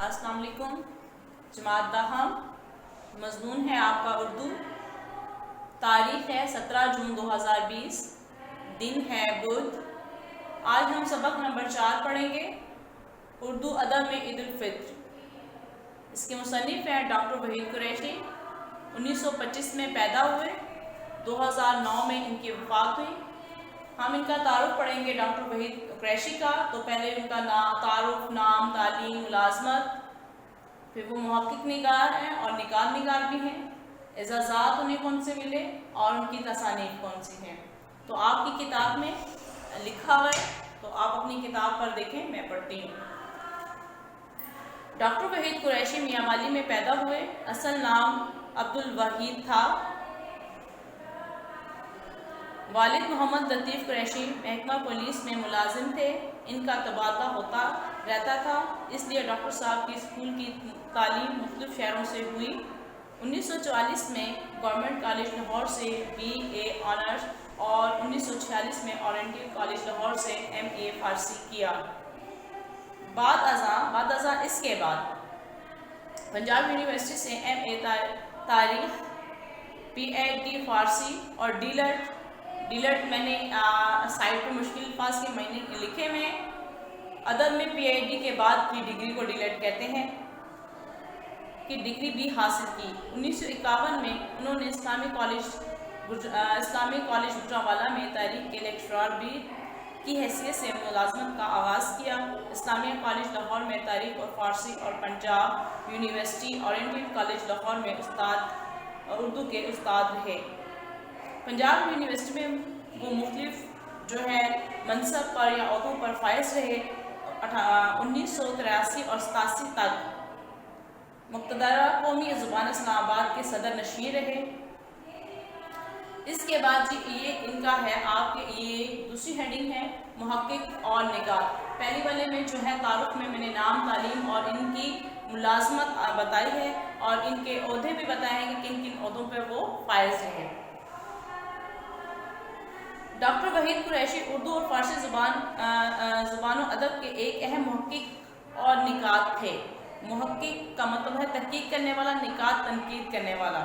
अस्सलाम वालेकुम। जमात दाहम, मज़मून है आपका उर्दू। तारीख़ है 17 जून 2020, दिन है बुध। आज हम सबक नंबर 4 पढ़ेंगे, उर्दू अदब में ईद उल फित्र। इसके मुसन्निफ़ हैं डॉक्टर वहीद कुरैशी। 1925 में पैदा हुए, 2009 में इनकी वफ़ात हुई। हम इनका तारुफ पढ़ेंगे डॉक्टर वहीद कुरैशी का। तो पहले उनका तारुफ, नाम, तालीम, मुलाज़मत, फिर वो मुहक्किक निगार हैं और निकात निगार भी हैं। एजाज़ात उन्हें कौन से मिले और उनकी तसानीफ़ कौन सी हैं, तो आपकी किताब में लिखा हुआ है, तो आप अपनी किताब पर देखें, मैं पढ़ती हूँ। डॉक्टर वहीद कुरैशी मियाँ वाली में पैदा हुए। असल नाम अब्दुल वहीद था। वालिद मोहम्मद लतीफ़ कुरैशी महकमा पुलिस में मुलाजिम थे। इनका तबादला होता रहता था, इसलिए डॉक्टर साहब की स्कूल की तालीम मुख्तलिफ शहरों से हुई। 1944 में गवर्नमेंट कॉलेज लाहौर से BA ऑनर्स और 1946 में ओरिएंटल कॉलेज लाहौर से MA फ़ारसी किया। बाद अज़ां इसके बाद पंजाब यूनिवर्सिटी से MA तारीख़, PhD फ़ारसी और डीलट मैंने साइट पर मुश्किल अल्फाज के महीने लिखे हुए हैं। अदब में PhD के बाद की डिग्री को डीलट कहते हैं कि डिग्री भी हासिल की। 1951 में उन्होंने इस्लामी कॉलेज गुजरांवाला में तारीख़ के लेक्चरार भी की हैसियत से मुलाजमत का आगाज़ किया। इस्लामिया कॉलेज लाहौर में तारीख़ और फ़ारसी और Punjab university oriental college Lahore में उर्दू के उस्ताद रहे। पंजाब यूनिवर्सिटी में वो मुख्तलिफ जो है मनसब पर या ओहदों पर फायज रहे। 1983 और 87 तक मुक़्तदरा कौमी ज़ुबान इस्लामाबाद के सदर नशीन रहे। इसके बाद ये इनका है, आपके ये दूसरी हेडिंग है मुहक्किक और निगात। पहली वाले में जो है तारुफ में मैंने नाम, तालीम और इनकी मुलाजमत बताई है और इनके ओहदे भी बताए हैं कि किन किन ओहदों पर वो फायज रहे। डॉक्टर वहीद कुरैशी उर्दू और फ़ारसी ज़ुबान अदब के एक अहम मुहक्किक और निकात थे। मुहक्किक का मतलब है तहकीक करने वाला, निकात तनकीद करने वाला।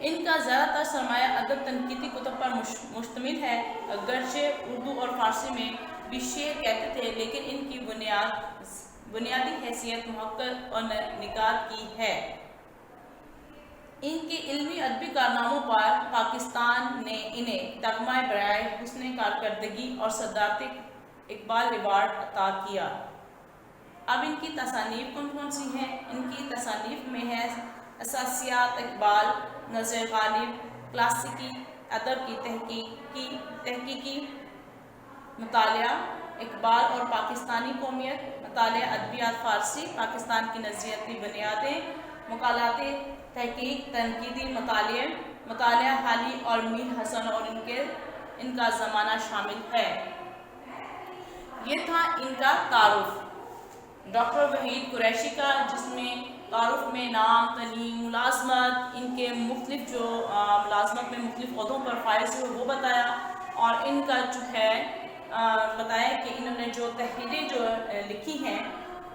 इनका ज़्यादातर सरमाया अदब तनकीदी कुतुब पर मुश्तमिल है। अगरचे उर्दू और फ़ारसी में भी शेर कहते थे, लेकिन इनकी बुनियादी हैसियत मुहक्किक और निकात की है। इनके इल्मी अदबी कारनामों पर पाकिस्तान ने इन्हें तगमा बराए हुस्न कारकर्दगी और सदारत इकबाल अवार्ड अता किया। अब इनकी तसानीफ़ कौन कौन सी हैं? इनकी तसानीफ़ में है असासियात इकबाल, नज़र गालिब, क्लासिकी अदब की तहकीकी मुतालिया इकबाल और पाकिस्तानी कौमियत, मुतालिया अदबियात फ़ारसी, पाकिस्तान की नज़रियाती बुनियादें, मकालाते तहकीक, तनकीदी मुतालिया हाली और मीर हसन और इनका ज़माना शामिल है। ये था इनका तारुफ डॉक्टर वहीद कुरैशी का, जिसमें तारुफ में नाम, तालीम, मुलाजमत, इनके मुख्तलिफ जो मुलाजमत में मुख्तलिफ ओहदों पर फायज हुए वो बताया, और इनका जो है बताया कि इन्होंने जो तहरीरें जो लिखी हैं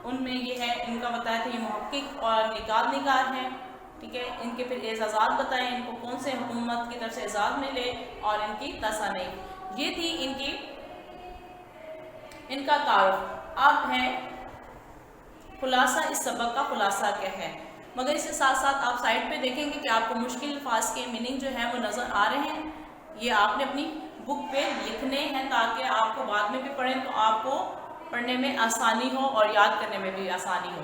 उनमें ये है, इनका बताया था ये मुहक्किक और निकात निगार हैं। ठीक है, इनके फिर एजाज़ात बताएं, इनको कौन से हुकूमत की तरफ से एजाज़ मिले और इनकी तसानीफ़। ये थी इनका तारुफ। अब है खुलासा, इस सबक का खुलासा क्या है। मगर इसके साथ साथ आप साइड पे देखेंगे कि आपको मुश्किल अल्फाज के मीनिंग जो है वो नज़र आ रहे हैं। ये आपने अपनी बुक पे लिखने हैं ताकि आपको बाद में भी पढ़ें तो आपको पढ़ने में आसानी हो और याद करने में भी आसानी हो।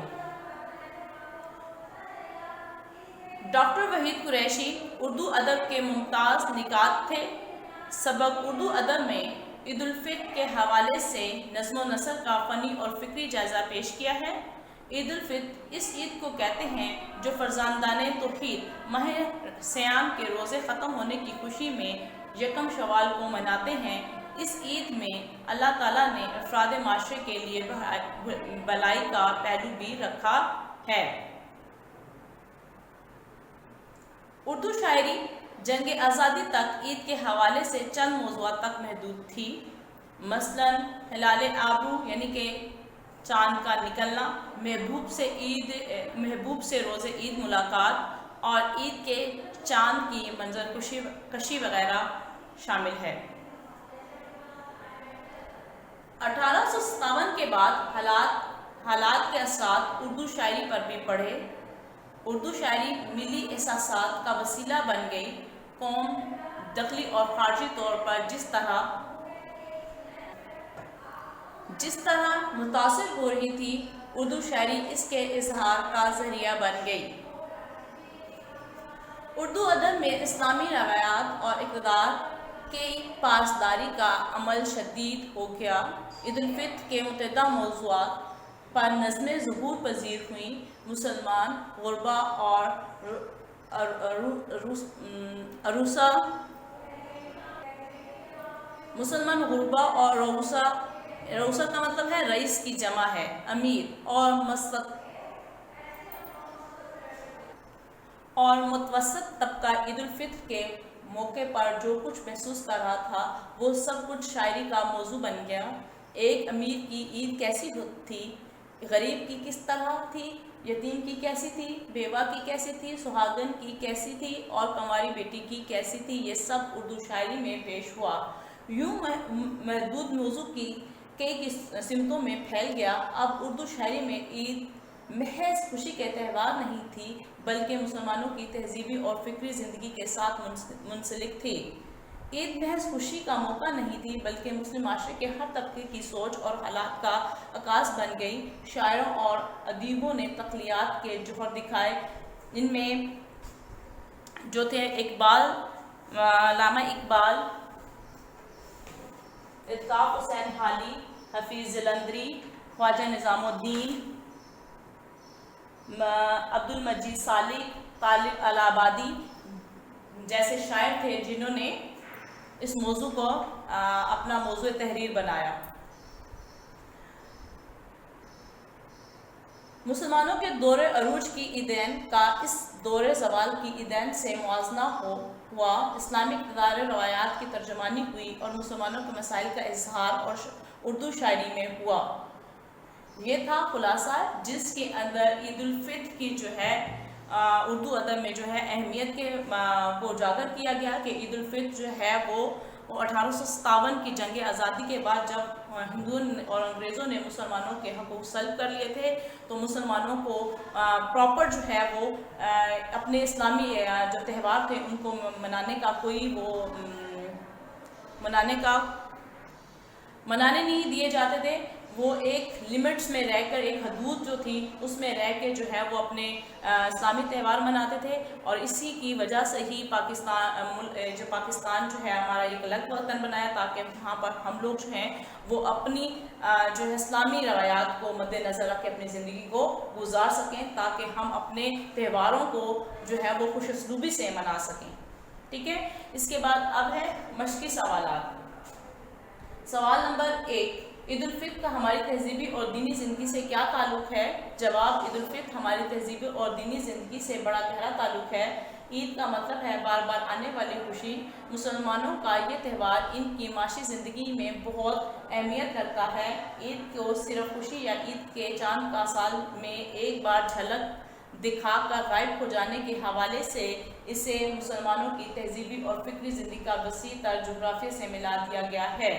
डॉक्टर वहीद कुरैशी उर्दू अदब के मुमताज़ निकात थे। सबक उर्दू अदब में ईद उल फित्र के हवाले से नज़्म व नसर का फ़नी और फ़िक्री जायज़ा पेश किया है। ईद उल फित्र इस ईद को कहते हैं जो फ़रज़ांदाने तौहीद माह सियाम के रोज़े ख़त्म होने की खुशी में यकम शवाल को मनाते हैं। इस ईद में अल्लाह ताला ने अफराद माशरे के लिए भलाई का पहलू भी रखा है। उर्दू शायरी जंग आज़ादी तक ईद के हवाले से चंद मौज़ूआत तक महदूद थी। मसलन हिलाल आबरू यानी कि चांद का निकलना, महबूब से रोज़े ईद मुलाकात और ईद के चांद की मंजर कशी वगैरह शामिल है। 1857 के बाद हालात के असरात उर्दू शायरी पर भी पड़े। उर्दू शायरी मिली एहसासात का वसीला बन गई। कौम दखली और खारजी तौर पर जिस तरह मुतासिर हो रही थी, उर्दू शायरी इसके इजहार का जरिया बन गई। उर्दू अदब में इस्लामी रवायात और इक़्तिदार के पासदारी का अमल शदीद हो गया। ईद उल फित्र के मुतअद्दिद मौज़ूआत पर नज़्में ज़ुहूर पज़ीर हुई। मुसलमान गुरबा और रऊसा का मतलब है रईस की जमा है, अमीर और मुतवस्सत तबका ईद उल फित्र के मौके पर जो कुछ महसूस कर रहा था वो सब कुछ शायरी का मौजू बन गया। एक अमीर की ईद कैसी थी, गरीब की किस तरह थी, यतीम की कैसी थी, बेवा की कैसी थी, सुहागन की कैसी थी और कंवारी बेटी की कैसी थी, ये सब उर्दू शायरी में पेश हुआ। यूँ महदूद मौजू की कई सिमतों में फैल गया। अब उर्दू शायरी में ईद महज खुशी के त्यौहार नहीं थी, बल्कि मुसलमानों की तहजीबी और फ़िक्री ज़िंदगी के साथ मुंसलिक थी। ईद महज खुशी का मौका नहीं थी, बल्कि मुस्लिम माशरे के हर तबके की सोच और हालात का अक्कास बन गई। शायरों और अदीबों ने तख्लीयात के जौहर दिखाए। इनमें जो थे लामा इकबाल, इत्ताफ़ हुसैन हाली, हफीज़ जलंधरी, ख्वाजा निज़ामुद्दीन, अब्दुल मजीद सालिक, तालिब अलाहाबादी जैसे शायर थे जिन्होंने इस मौजू को अपना मौजू तहरीर बनाया। मुसलमानों के दौरे अरूज की ईदैन का इस दौरे ज़वाल की ईदैन से मुआजना हुआ। इस्लामी इक़्तिदार रवायात की तर्जमानी हुई और मुसलमानों के मसाइल का इजहार और उर्दू शायरी में हुआ। ये था खुलासा जिसके अंदर ईद उल फित्र की जो है उर्दू अदब में जो है अहमियत को उजागर किया गया कि ईद उल फित्र जो है वो 1857 की जंग आज़ादी के बाद जब हिंदुओं और अंग्रेज़ों ने मुसलमानों के हकूक़ सल्ब कर लिए थे, तो मुसलमानों को प्रॉपर जो है वो अपने इस्लामी जो त्यौहार थे उनको मनाने नहीं दिए जाते थे। वो एक लिमिट्स में रहकर, एक हदूद जो थी उसमें रह के जो है वो अपने इस्लामी त्यौहार मनाते थे। और इसी की वजह से ही पाकिस्तान जो है हमारा एक अलग वतन बनाया, ताकि वहाँ पर हम लोग जो हैं वो अपनी जो है इस्लामी रवायात को मद्देनज़र रख के अपनी ज़िंदगी को गुजार सकें, ताकि हम अपने त्यौहारों को जो है वो खुश उसलूबी से मना सकें। ठीक है, इसके बाद अब है मश्की सवालात। सवाल नंबर 1, ईद उल फित्र का हमारी तहजीबी और दीनी ज़िंदगी से क्या ताल्लुक़ है? जवाब, ईद उल फित्र हमारी तहजीबी और दीनी ज़िंदगी से बड़ा गहरा ताल्लुक़ है। ईद का मतलब है बार बार आने वाली खुशी। मुसलमानों का ये त्यौहार इनकी माशी ज़िंदगी में बहुत अहमियत रखता है। ईद को सिर्फ खुशी या ईद के चांद का साल में एक बार झलक दिखाकर गायब हो जाने के हवाले से इसे मुसलमानों की तहजीबी और फ़िक्री ज़िंदगी का वसी तर जोग्राफिया से मिला दिया गया है।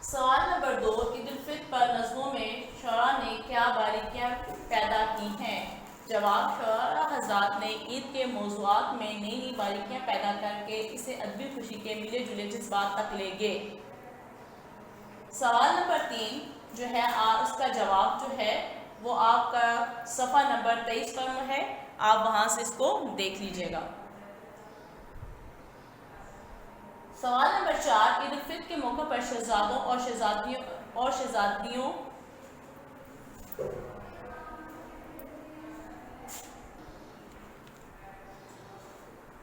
सवाल नंबर 2, ईद उल फित्र पर नज़्मों में शरा ने क्या बारीकियाँ पैदा की हैं? जवाब, शरा हज़रात ने ईद के मौज़ूआत में नई नई बारीकियाँ पैदा करके इसे अदबी खुशी के मिले जुले जज्बात तक ले गए। सवाल नंबर 3 जो है उसका जवाब जो है वो आपका सफ़ा नंबर 23 पर है, आप वहाँ से इसको देख लीजिएगा। सवाल नंबर 4, ईद उल फित्र के मौके पर शहजादों और शहजादियों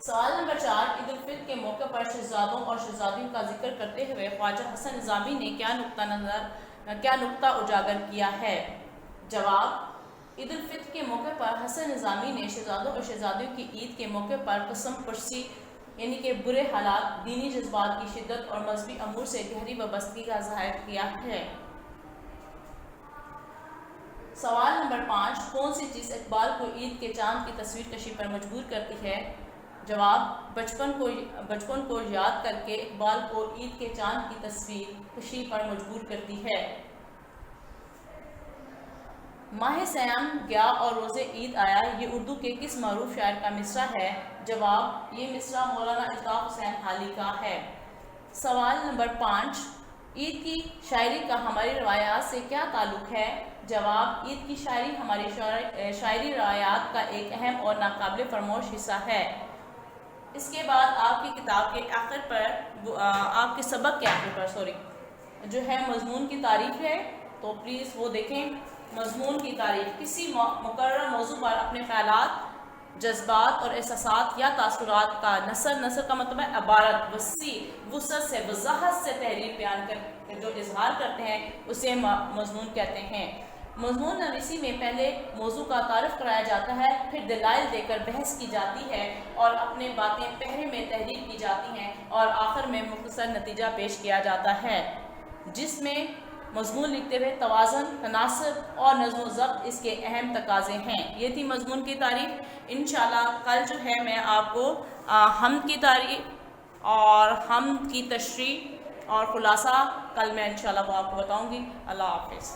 सवाल नंबर 4, ईद उल फित्र के मौके पर शहजादों और शहजादियों का जिक्र करते हुए ख्वाजा हसन निज़ामी ने क्या नुक्ता उजागर किया है? जवाब, ईद उल फित्र के मौके पर हसन निज़ामी ने शहजादों और शहजादियों की ईद के मौके पर कसम पुरसी यानी कि बुरे हालात, दीनी जज्बात की शिद्दत और मजहबी अमूर से गहरी वाबस्तगी का ज़ाहिर किया है। سوال نمبر 5، کون سی چیز اقبال کو عید کے چاند کی تصویر کشی پر مجبور کرتی ہے؟ جواب، بچپن کو یاد کر کے اقبال کو عید کے چاند کی تصویر کشی پر مجبور کرتی ہے۔ ماہ سیام گیا اور روز عید آیا، یہ اردو کے کس معروف شاعر کا مصرع ہے؟ جواب، یہ مصرع مولانا الطاف حسین حالی کا ہے۔ سوال نمبر 5، عید کی شاعری کا ہماری روایات سے کیا تعلق ہے؟ جواب، عید کی شاعری ہماری شاعری روایات کا ایک اہم اور ناقابل فراموش حصہ ہے۔ اس کے بعد آپ کی کتاب کے آخر پر آپ کے سبق کے آخر پر جو ہے مضمون کی تعریف ہے، تو پلیز وہ دیکھیں۔ مضمون کی تعریف، کسی مقررہ موضوع پر اپنے خیالات، جذبات اور احساسات یا تاثرات کا نثر کا مطلب ہے عبارت، وسیع وسعت سے وضاحت سے تحریر بیان کر جو اظہار کرتے ہیں اسے مضمون کہتے ہیں۔ مضمون نویسی میں پہلے موضوع کا تعارف کرایا جاتا ہے، پھر دلائل دے کر بحث کی جاتی ہے اور اپنے باتیں پہرے میں تحریر کی جاتی ہیں اور آخر میں مختصر نتیجہ پیش کیا جاتا ہے، جس میں مضمون لکھتے ہوئے توازن، تناسب اور نظم و ضبط اس کے اہم تقاضے ہیں۔ یہ تھی مضمون کی تعریف۔ انشاءاللہ کل جو ہے میں آپ کو حمد کی تعریف اور حمد کی تشریح اور خلاصہ کل میں انشاءاللہ وہ آپ کو بتاؤں گی۔ اللہ حافظ۔